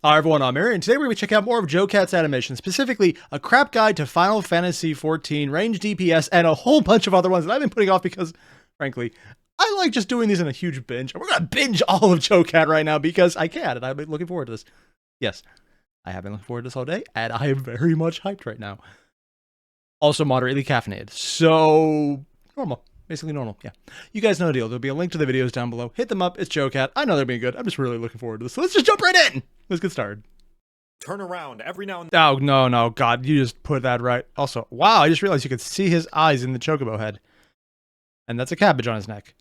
Hi everyone, I'm Airier, and today we're going to check out more of JoCat's animation, specifically a crap guide to Final Fantasy XIV, range DPS, and a whole bunch of other ones that I've been putting off because, frankly, I like just doing these in a huge binge. We're going to binge all of JoCat right now because I can, and I've been looking forward to this. Yes, I have been looking forward to this all day, and I am very much hyped right now. Also moderately caffeinated, so normal. Basically normal, yeah. You guys know the deal. There'll be a link to the videos down below. Hit them up. It's JoCat. I know they're being good. I'm just really looking forward to this. So let's just jump right in. Let's get started. Turn around every now and then. Oh, no, God. You just put that right. Also, wow, I just realized you could see his eyes in the chocobo head. And that's a cabbage on his neck.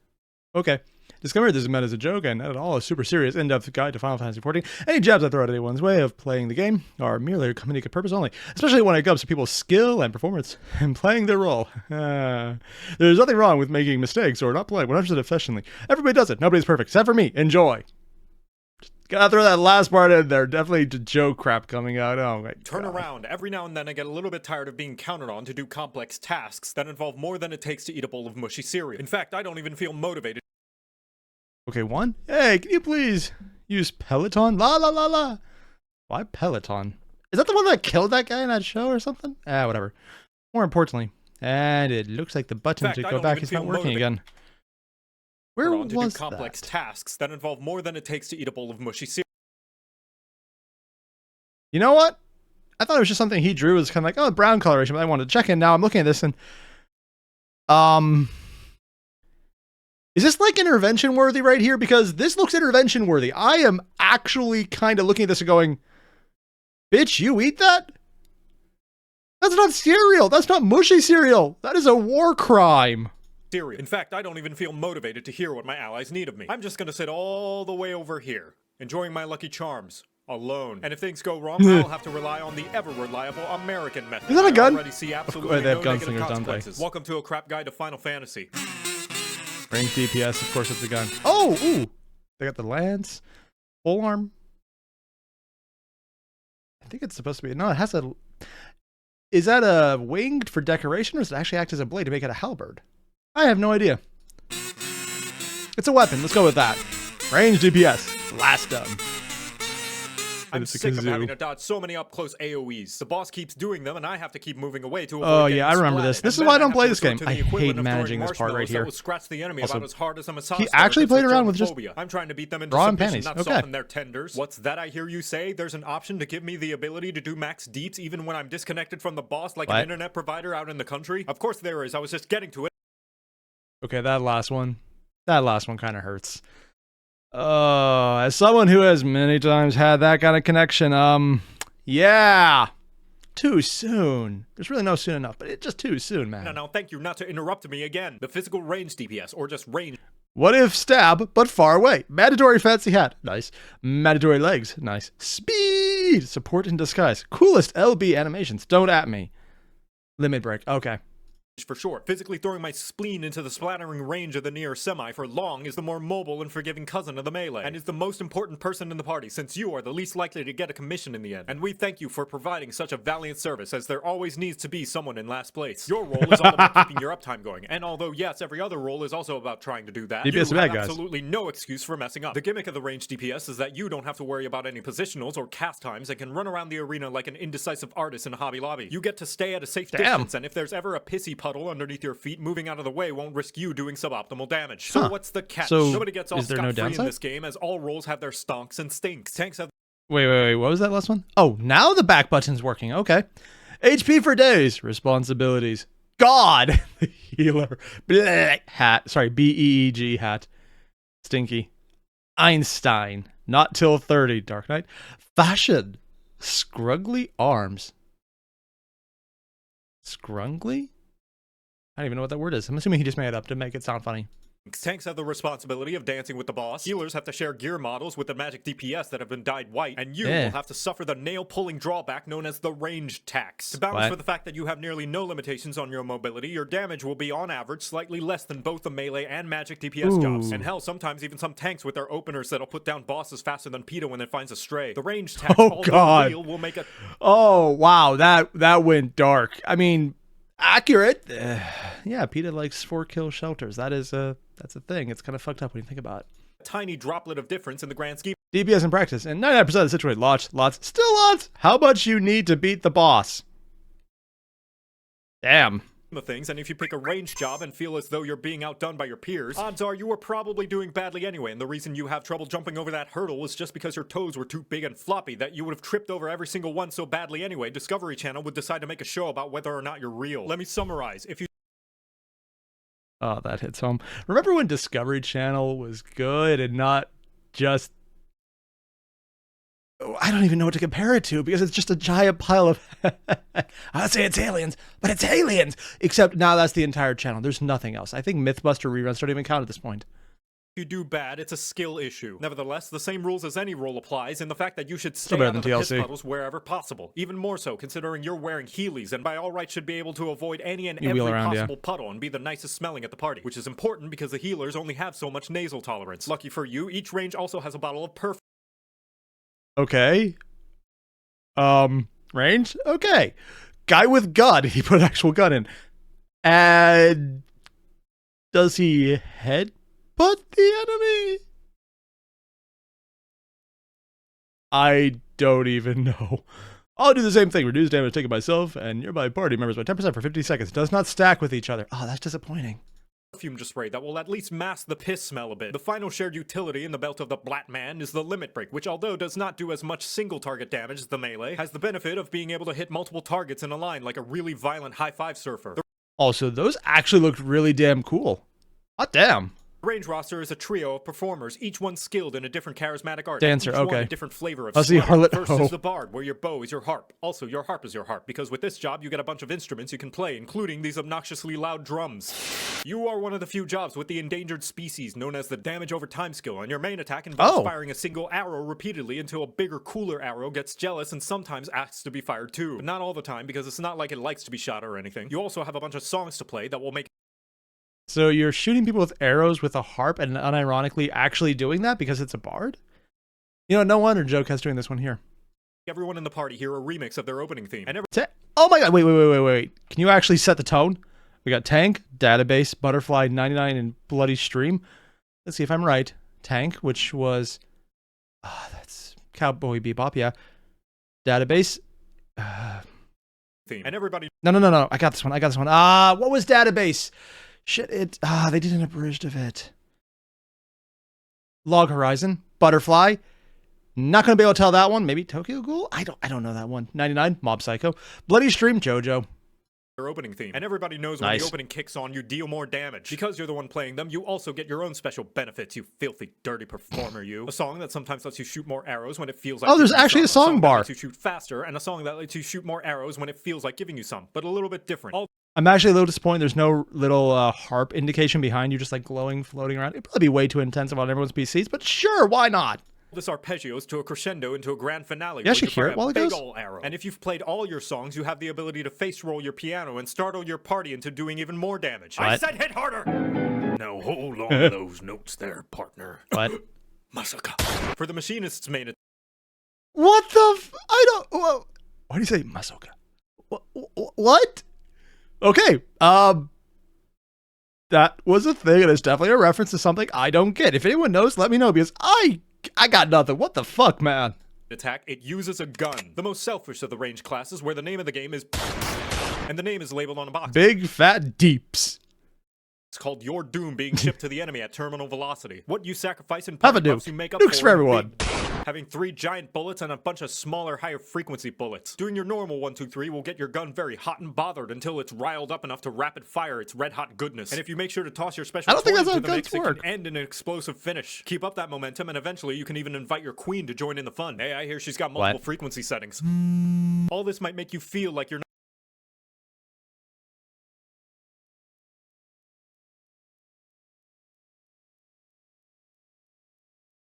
Okay. Discover this is meant as a joke and not at all a super serious, in-depth guide to Final Fantasy XIV. Any jabs I throw at anyone's way of playing the game are merely a comedic purpose only, especially when it comes to people's skill and performance and playing their role. There's nothing wrong with making mistakes or not playing 100% efficiently. Everybody does it. Nobody's perfect, except for me. Enjoy. Just gotta throw that last part in there. Definitely joke crap coming out. Oh my God. Turn around every now and then. I get a little bit tired of being counted on to do complex tasks that involve more than it takes to eat a bowl of mushy cereal. In fact, I don't even feel motivated. Okay, one. Hey, can you please use Peloton? La. Why Peloton? Is that the one that killed that guy in that show or something? Whatever. More importantly, and it looks like the button to go back is not working again. Where was to do complex tasks that involve more than it takes to eat a bowl of mushy cereal. You know what? I thought it was just something he drew. It was kind of like, oh, brown coloration, but I wanted to check in. Now I'm looking at this and, is this like intervention worthy right here? Because this looks intervention worthy. I am actually kind of looking at this and going, bitch, you eat that? That's not cereal. That's not mushy cereal. That is a war crime. In fact, I don't even feel motivated to hear what my allies need of me. I'm just gonna sit all the way over here, enjoying my lucky charms, alone. And if things go wrong, I'll have to rely on the ever-reliable American method. Is that a gun? I already see absolutely they have no gunslingers, negative don't they? consequences. Welcome to a crap guide to Final Fantasy. Range DPS, of course it's a gun. Oh, ooh. They got the lance. Full arm. I think it's supposed to be, no, it has a, is that a winged for decoration or does it actually act as a blade to make it a halberd? I have no idea. It's a weapon, let's go with that. Range DPS, blast them. I'm sick of having to dodge so many up-close AoEs. The boss keeps doing them, and I have to keep moving away to avoid getting I remember this. This is why I don't play this game. I hate managing this part right here. Also, he actually played around with just I'm trying to beat them into raw and submission, panties. not soften their tenders. What's that I hear you say? There's an option to give me the ability to do max deeps even when I'm disconnected from the boss like an internet provider out in the country? Of course there is. I was just getting to it. Okay, that last one kind of hurts. As someone who has many times had that kind of connection, yeah, too soon. There's really no soon enough, but it's just too soon, man. No, thank you not to interrupt me again. The physical range DPS, or just range. What if stab, but far away? Mandatory fancy hat, nice. Mandatory legs, nice. Speed, support in disguise. Coolest LB animations, don't at me. Limit break, okay. For short, physically throwing my spleen into the splattering range of the near semi for long is the more mobile and forgiving cousin of the melee, and is the most important person in the party since you are the least likely to get a commission in the end. And we thank you for providing such a valiant service, as there always needs to be someone in last place. Your role is all about keeping your uptime going, and although yes, every other role is also about trying to do that, you have absolutely no excuse for messing up. The gimmick of the range DPS is that you don't have to worry about any positionals or cast times and can run around the arena like an indecisive artist in a Hobby Lobby. You get to stay at a safe distance, and if there's ever a pissy puddle underneath your feet, moving out of the way won't risk you doing suboptimal damage. So what's the catch? So nobody gets all scot-free in this game, as all roles have their stonks and stinks. Tanks have... Wait, what was that last one? Oh, now the back button's working, okay. HP for days, responsibilities. God, the healer. Blech. Hat, sorry, B-E-E-G hat. Stinky. Einstein, not till 30, Dark Knight. Fashion, scruggly arms. Scrungly? I don't even know what that word is. I'm assuming he just made it up to make it sound funny. Tanks have the responsibility of dancing with the boss. Healers have to share gear models with the magic DPS that have been dyed white. And you will have to suffer the nail-pulling drawback known as the range tax. To balance for the fact that you have nearly no limitations on your mobility, your damage will be, on average, slightly less than both the melee and magic DPS jobs. And hell, sometimes even some tanks with their openers that'll put down bosses faster than PETA when it finds a stray. The range tax, real, will make a... Oh, wow, that went dark. I mean... accurate. Yeah, PETA likes 4-kill shelters. That's a thing. It's kind of fucked up when you think about it. Tiny droplet of difference in the grand scheme. DPS in practice, and 99% of the situation, lots, still lots. How much you need to beat the boss? Damn. Of things, and if you pick a ranged job and feel as though you're being outdone by your peers, odds are you are probably doing badly anyway, and the reason you have trouble jumping over that hurdle is just because your toes were too big and floppy that you would have tripped over every single one so badly anyway. Discovery Channel would decide to make a show about whether or not you're real. Let me summarize. If you Oh, that hits home. Remember when Discovery Channel was good and not just... I don't even know what to compare it to because it's just a giant pile of... I'd say it's aliens, but it's aliens! Except now that's the entire channel. There's nothing else. I think Mythbuster reruns don't even count at this point. you do bad, it's a skill issue. Nevertheless, the same rules as any role applies in the fact that you should stay out of the piss puddles wherever possible. Even more so, considering you're wearing Heelys and by all rights should be able to avoid any and every possible puddle and be the nicest smelling at the party. Which is important because the healers only have so much nasal tolerance. Lucky for you, each range also has a bottle of perfume. Okay. Range? Okay. Guy with gun. He put an actual gun in. And does he headbutt the enemy? I don't even know. I'll do the same thing. Reduce damage taken by myself and nearby party members by 10% for 50 seconds. Does not stack with each other. Oh, that's disappointing. Perfume spray that will at least mask the piss smell a bit. The final shared utility in the belt of the Black Man is the limit break, which although does not do as much single target damage as the melee, has the benefit of being able to hit multiple targets in a line like a really violent high-five surfer. Also, those actually looked really damn cool. Hot damn. The range roster is a trio of performers, each one skilled in a different charismatic art. Dancer, each okay. One a different flavor of the harlot. First is the bard, where your bow is your harp. Also, your harp is your harp, because with this job, you get a bunch of instruments you can play, including these obnoxiously loud drums. You are one of the few jobs with the endangered species known as the damage over time skill, and your main attack involves firing a single arrow repeatedly until a bigger, cooler arrow gets jealous and sometimes asks to be fired too. But not all the time, because it's not like it likes to be shot or anything. You also have a bunch of songs to play that will make... So you're shooting people with arrows with a harp and unironically actually doing that because it's a bard? You know, no wonder JoCat's doing this one here. Everyone in the party hear a remix of their opening theme. And oh my god, wait. Can you actually set the tone? We got Tank, Database, Butterfly, 99, and Bloody Stream. Let's see if I'm right. Tank, which was... that's Cowboy Bebop, yeah. Database... theme. And everybody... No. I got this one. What was Database? Shit, they did an abridged of it. Log Horizon, Butterfly. Not gonna be able to tell that one. Maybe Tokyo Ghoul? I don't know that one. 99, Mob Psycho. Bloody Stream, JoJo. Their opening theme. And everybody knows when the opening kicks on, you deal more damage. Because you're the one playing them, you also get your own special benefits, you filthy, dirty performer, you. A song that sometimes lets you shoot more arrows when it feels like... Oh, there's actually a song bar. That lets you shoot faster, and a song that lets you shoot more arrows when it feels like giving you some, but a little bit different. I'm actually a little disappointed there's no little harp indication behind you just like glowing, floating around. It'd probably be way too intensive on everyone's PCs, but sure, why not? This arpeggios to a crescendo into a grand finale. You actually hear it while it goes? Arrow. And if you've played all your songs, you have the ability to face roll your piano and startle your party into doing even more damage. What? I said hit harder! Now hold on to those notes there, partner. What? Masaka. For the machinist's main... What the I don't... Whoa. Why do you say Masoka? What? Okay, that was a thing, and it's definitely a reference to something I don't get. If anyone knows, let me know, because I got nothing. What the fuck, man? Attack, it uses a gun. The most selfish of the range classes, where the name of the game is... and the name is labeled on a box. Big Fat Deeps. It's called Your Doom being shipped to the enemy at terminal velocity. What you sacrifice in Have a buffs nuke. You make up Nukes for everyone. Having 3 giant bullets and a bunch of smaller, higher frequency bullets. Doing your normal 1, 2, 3 will get your gun very hot and bothered until it's riled up enough to rapid fire its red hot goodness. And if you make sure to toss your special I don't think that's how into the guns mix, it work. can end in an explosive finish. Keep up that momentum, and eventually you can even invite your queen to join in the fun. Hey, I hear she's got multiple frequency settings. All this might make you feel like you're not...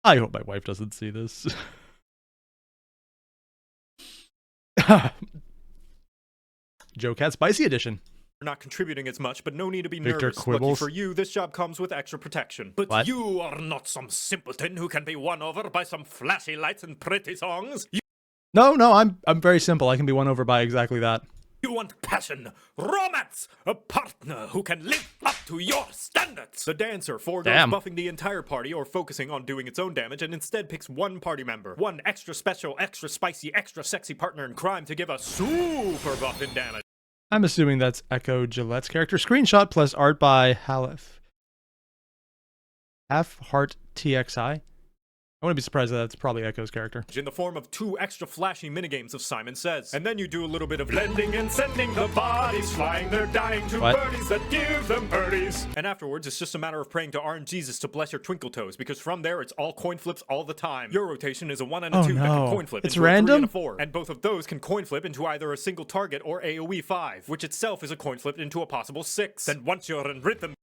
I hope my wife doesn't see this. JoCat Spicy Edition. You're not contributing as much, but no need to be Victor nervous. Quibbles. Lucky for you, this job comes with extra protection. But you are not some simpleton who can be won over by some flashy lights and pretty songs. No, I'm very simple. I can be won over by exactly that. You want passion, romance, a partner who can live up to your standards. The dancer foregoes buffing the entire party or focusing on doing its own damage and instead picks one party member, one extra special, extra spicy, extra sexy partner in crime to give a super buff in damage. I'm assuming that's Echo Gillette's character. Screenshot plus art by Half Heart TXI. I wouldn't be surprised if that's probably Echo's character. In the form of 2 extra flashy minigames of Simon Says. And then you do a little bit of blending and sending the bodies flying. They're dying to birdies that give them birdies. And afterwards, it's just a matter of praying to RNGesus to bless your twinkle toes, because from there, it's all coin flips all the time. Your rotation is a 1 and a 2 that can coin flip into a 3 and a 4. And both of those can coin flip into either a single target or AoE 5, which itself is a coin flip into a possible 6. Then once you're in rhythm,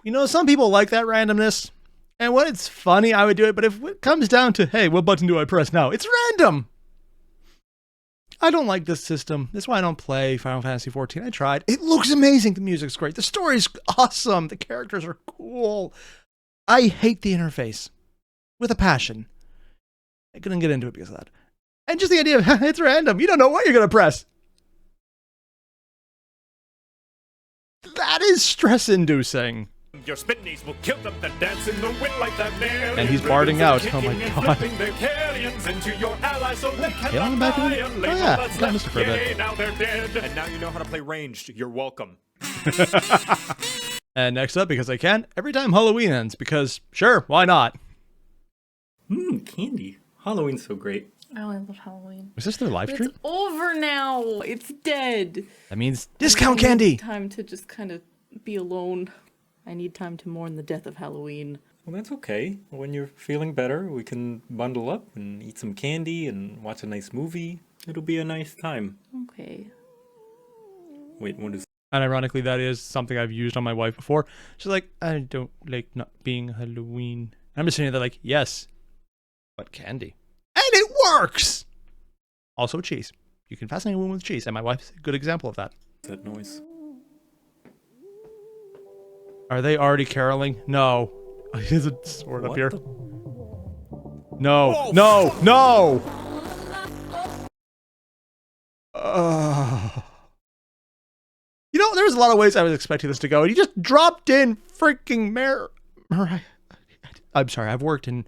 You know, some people like that randomness. And when it's funny, I would do it. But if it comes down to, hey, what button do I press now? It's random. I don't like this system. That's why I don't play Final Fantasy XIV. I tried. It looks amazing. The music's great. The story's awesome. The characters are cool. I hate the interface with a passion. I couldn't get into it because of that. And just the idea of, it's random. You don't know what you're going to press. That is stress-inducing. Your spin knees will kill them that dance in the wind like that nail. And he's barding out. Oh my god. Their carrions into your allies so they Tail on the back of it? Oh yeah, got Mr. for a bit. Now they're dead. And now you know how to play ranged. You're welcome. And next up, because I can, every time Halloween ends, because sure, why not? Candy. Halloween's so great. Oh, I love Halloween. Is this their live stream? It's over now. It's dead. That means discount candy. Time to just kind of be alone. I need time to mourn the death of Halloween. Well, that's okay. When you're feeling better, we can bundle up and eat some candy and watch a nice movie. It'll be a nice time. Okay. Wait, what is... And ironically, that is something I've used on my wife before. She's like, I don't like not being Halloween. I'm just sitting there like, yes, but candy. And it works! Also cheese. You can fascinate a woman with cheese, and my wife's a good example of that. that noise? Are they already caroling? No. Is a sword up here? The... No. Oh, no. No! You know, there's a lot of ways I was expecting this to go, and you just dropped in freaking Mariah. I'm sorry, I've worked in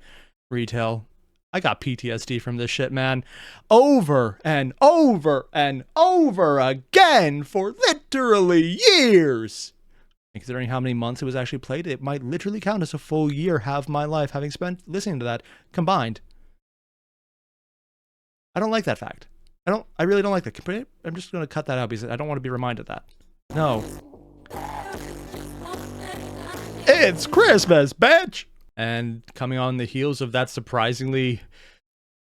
retail. I got PTSD from this shit, man. Over and over and over again for literally years. Considering how many months it was actually played, it might literally count as a full year half my life having spent listening to that combined. I don't like that fact. I really don't like that. I'm just going to cut that out because I don't want to be reminded of that. No. It's Christmas, bitch! And coming on the heels of that surprisingly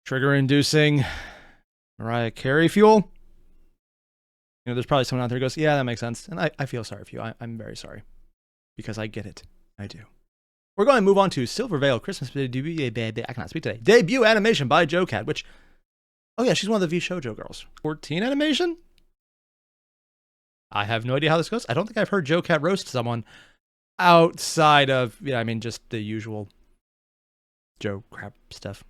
trigger-inducing Mariah Carey fuel, you know, there's probably someone out there who goes, yeah, that makes sense. And I feel sorry for you. I'm very sorry. Because I get it. I do. We're going to move on to Silvervale Christmas debut. I cannot speak today. Debut animation by JoCat, which... Oh yeah, she's one of the V Shoujo girls. 14 animation? I have no idea how this goes. I don't think I've heard JoCat roast someone outside of, yeah, I mean, just the usual Joe crap stuff.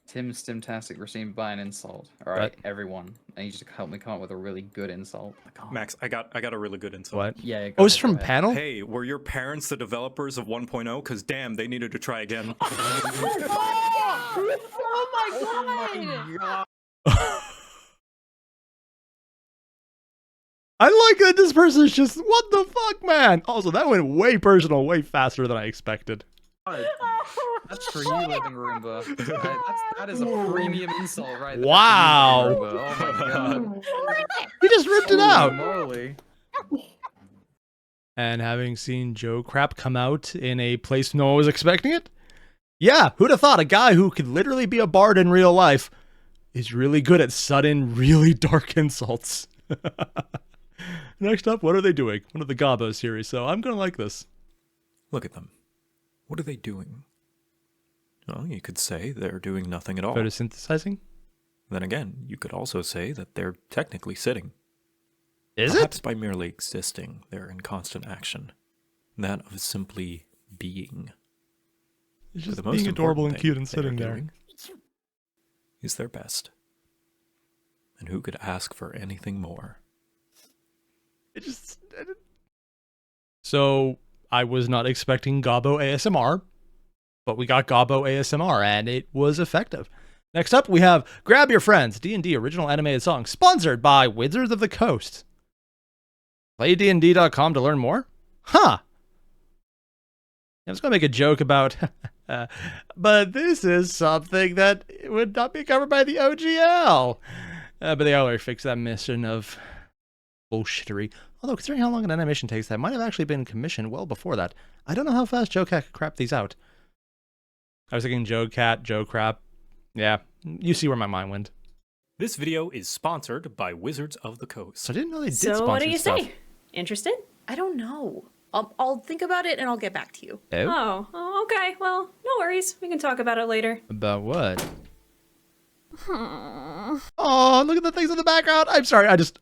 Tim Stimtastic received by an insult. All right, everyone. I need you to help me come up with a really good insult. Max, I got a really good insult. What? Yeah. Oh, it's from panel? Hey, were your parents the developers of 1.0? Because damn, they needed to try again. Oh my god! I like that this person's just, what the fuck, man? Also, that went way personal, way faster than I expected. That's for you, Living Roomba. That is a premium insult right there. Wow. Oh my god. He just ripped it out. Moly. And having seen Joe Crap come out in a place no one was expecting it? Yeah, who'd have thought a guy who could literally be a bard in real life is really good at sudden, really dark insults. Next up, what are they doing? One of the GOBBO series, so I'm gonna like this. Look at them. What are they doing? Well, you could say they're doing nothing at all. Photosynthesizing? Then again, you could also say that they're technically sitting. Is Perhaps it? by merely existing, they're in constant action. That of simply being. It's For just the most being adorable and important cute thing and they are sitting there. doing is their best. And who could ask for anything more? So I was not expecting Gobbo ASMR, but we got Gobbo ASMR, and it was effective. Next up, we have Grab Your Friends, D&D original animated song, sponsored by Wizards of the Coast. PlayDND.com to learn more? Huh. I was going to make a joke about, but this is something that would not be covered by the OGL. But they already fixed that mission of bullshittery. Although, considering how long an animation takes, that might have actually been commissioned well before that. I don't know how fast JoCat could crap these out. I was thinking JoCat, JoCrap. Yeah, you see where my mind went. This video is sponsored by Wizards of the Coast. So I didn't know they did So sponsor what do you stuff. say? Interested? I don't know. I'll think about it and I'll get back to you. Oh? Oh, okay. Well, no worries. We can talk about it later. About what? Oh, look at the things in the background. I'm sorry, I just...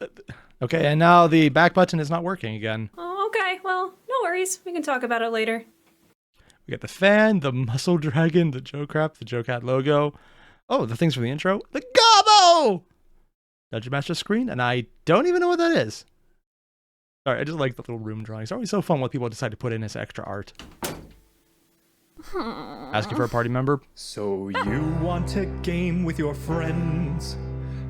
Okay, and now the back button is not working again. Oh, okay. Well, no worries. We can talk about it later. We got the fan, the muscle dragon, the JoCrap, the JoCat logo. Oh, the things from the intro. The Gobbo! Dungeon Master screen, and I don't even know what that is. Sorry, I just like the little room drawings. It's always so fun what people decide to put in as extra art. Asking for a party member. So you want a game with your friends,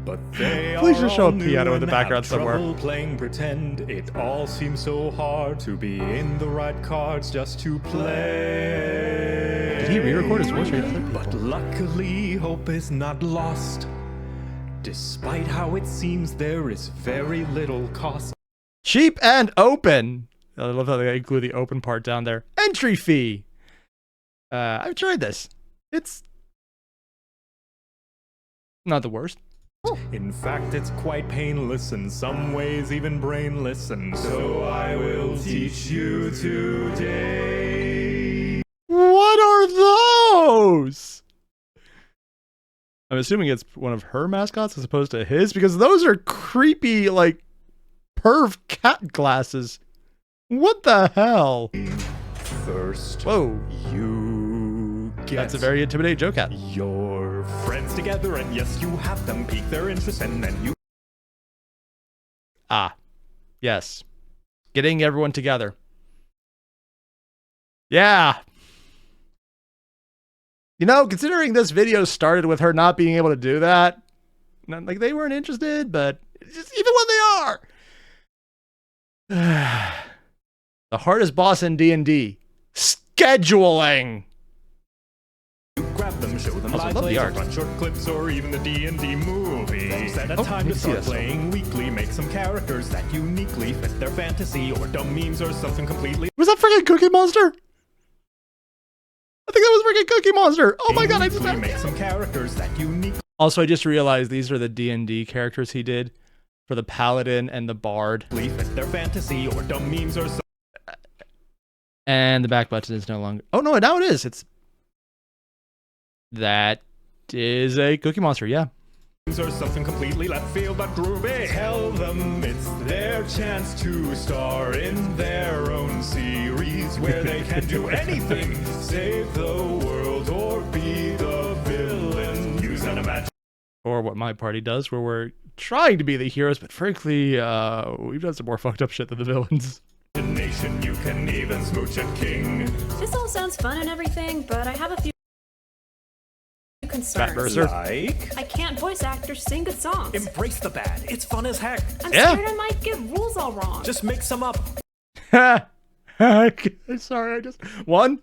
but they Please are just show all a piano new in the and background have somewhere. trouble playing pretend. It all seems so hard to be in the right cards just to play. Did he re-record his voice or other people? But luckily, hope is not lost. Despite how it seems, there is very little cost. Cheap and open. I love how they include the open part down there. Entry fee. I've tried this. It's not the worst. In fact, it's quite painless, in some ways even brainless, and so I will teach you today. What are those? I'm assuming it's one of her mascots as opposed to his, because those are creepy, like, perv cat glasses. What the hell? First, Whoa. you get That's a very intimidating JoCat. your friends together, and yes, you have them pique their interest, and then you Ah. Yes. Getting everyone together. Yeah. You know, considering this video started with her not being able to do that, not like they weren't interested, but just even when they are. The hardest boss in D&D. Scheduling. grab them, show them Also, live love the plays, or art. run short clips, or even the D&D movie. Then set a Oh, time I to see start that stuff. playing weekly, make some characters that uniquely fit their fantasy, or dumb memes, or something completely Was that freaking Cookie Monster? I think that was freaking Cookie Monster. Oh my god, I just weekly, had make some characters that uniquely Also, I just realized these are the D&D characters he did for the Paladin and the Bard. fit their fantasy, or dumb memes, or And the back button is no longer... Oh, no, now it is. That is a Cookie Monster, yeah. or something completely left field but groovy. Tell them it's their chance to star in their own series where they can do anything, save the world or be the villain. Use an imagination. Or what my party does, where we're trying to be the heroes, but frankly, we've done some more fucked up shit than the villains. You can even smooch a king. This all sounds fun and everything, but I have a few Fat concerns. Mercer. Like, I can't voice actors sing good songs. embrace the bad. It's fun as heck. I'm Yeah. scared I might get rules all wrong. Just mix them up. Sorry, I just... One,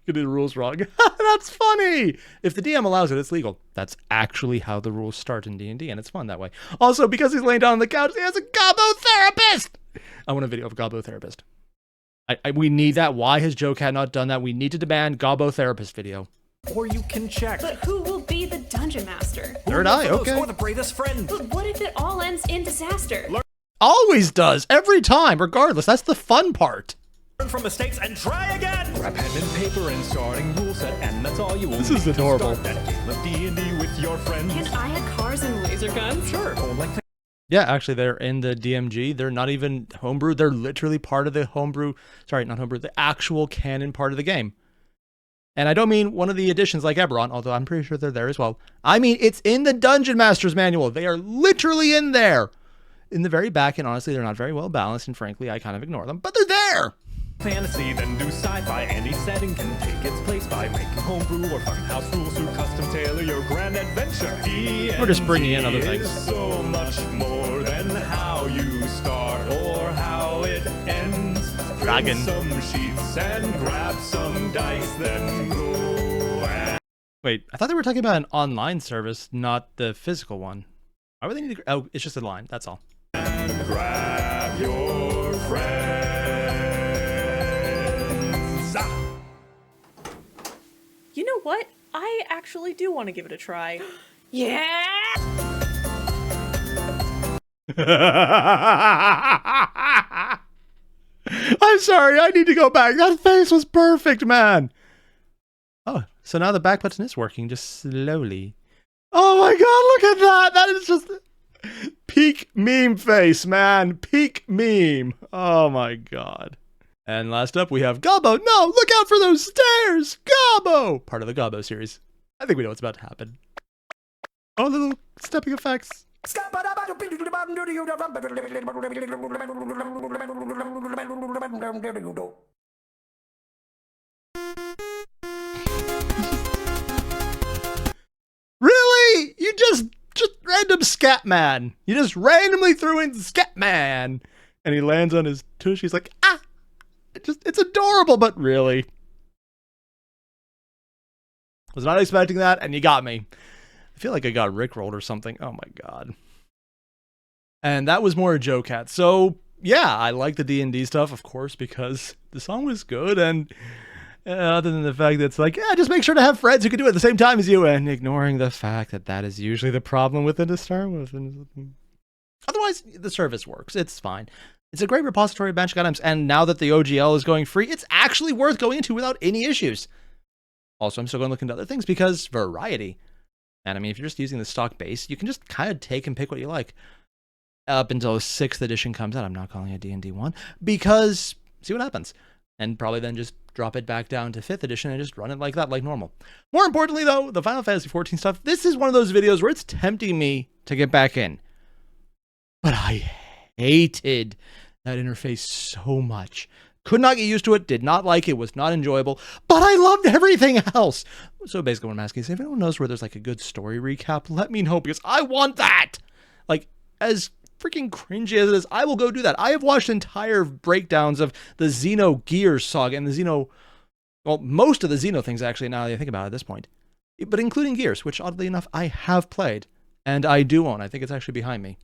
you did the rules wrong. That's funny! If the DM allows it, it's legal. That's actually how the rules start in D&D, and it's fun that way. Also, because he's laying down on the couch, he has a Gobbo therapist! I want a video of a Gobbo therapist. We need that. Why has JoCat not done that? We need to demand Gobbo therapist video. Or you can check. But who will be the dungeon master? Third eye, Those okay. Or the bravest friend. But what if it all ends in disaster? Always does, every time, regardless. That's the fun part. Learn from mistakes and try again. Grab pen and paper and starting rule set, and that's all you will This need is to adorable. start that game of D&D with your friends. Can I have cars and laser guns? Sure. Oh, like Yeah, actually, they're in the DMG. They're not even homebrew. They're literally part of the homebrew. Sorry, not homebrew. The actual canon part of the game. And I don't mean one of the editions like Eberron, although I'm pretty sure they're there as well. I mean, it's in the Dungeon Master's Manual. They are literally in there. In the very back, and honestly, they're not very well balanced, and frankly, I kind of ignore them, but they're there! Fantasy, then do sci-fi, and each setting can take its place by making homebrew or funhouse rules to custom tailor your grand adventure. We're just bringing in other things. So much more than how you start or how it ends. Dragon. Print some sheets and grab some dice, then go and... Wait, I thought they were talking about an online service, not the physical one. Why would they need to... Oh, it's just a line, that's all. Grab your friends. You know what? I actually do want to give it a try. Yeah! I'm sorry, I need to go back. That face was perfect, man. Oh, so now the back button is working, just slowly. Oh my god, look at that! That is just... peak meme face, man. Peak meme. Oh my god. And last up, we have Gobbo. No, look out for those stairs! Gobbo! Part of the Gobbo series. I think we know what's about to happen. Oh, little stepping effects. Really? You just random scat man. You just randomly threw in scat man. And he lands on his tush. He's like, ah! It's adorable, but really. Was not expecting that, and you got me. I feel like I got rickrolled or something. Oh my god. And that was more a JoCat. So, yeah, I like the D&D stuff, of course, because the song was good, and other than the fact that it's like, yeah, just make sure to have friends who can do it at the same time as you, and ignoring the fact that that is usually the problem within a Star Wars. Otherwise, the service works. It's fine. It's a great repository of magic items, and now that the OGL is going free, it's actually worth going into without any issues. Also, I'm still going to look into other things because variety. And I mean, if you're just using the stock base, you can just kind of take and pick what you like. Up until 6th edition comes out, I'm not calling it D&D 1, because see what happens. And probably then just drop it back down to 5th edition and just run it like that, like normal. More importantly, though, the Final Fantasy XIV stuff, this is one of those videos where it's tempting me to get back in. But I hated that interface so much. Could not get used to it, did not like it, was not enjoyable, but I loved everything else. So basically what I'm asking is, if anyone knows where there's like a good story recap, let me know, because I want that! Like, as freaking cringy as it is, I will go do that. I have watched entire breakdowns of the Xeno Gears saga and the Xeno... Well, most of the Xeno things, actually, now that I think about it at this point. But including Gears, which, oddly enough, I have played. And I do own. I think it's actually behind me.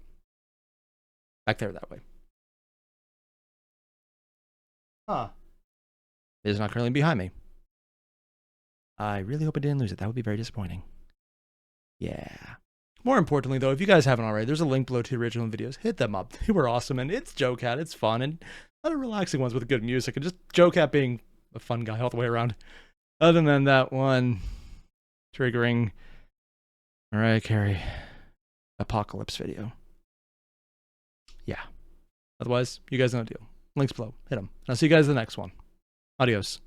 Back there that way. Huh. It is not currently behind me. I really hope I didn't lose it. That would be very disappointing. Yeah. More importantly, though, if you guys haven't already, there's a link below to the original videos. Hit them up. They were awesome, and it's JoCat. It's fun, and other relaxing ones with good music, and just JoCat being a fun guy all the way around. Other than that one triggering Mariah Carey apocalypse video. Yeah. Otherwise, you guys know the deal. Links below. Hit them. And I'll see you guys in the next one. Adios.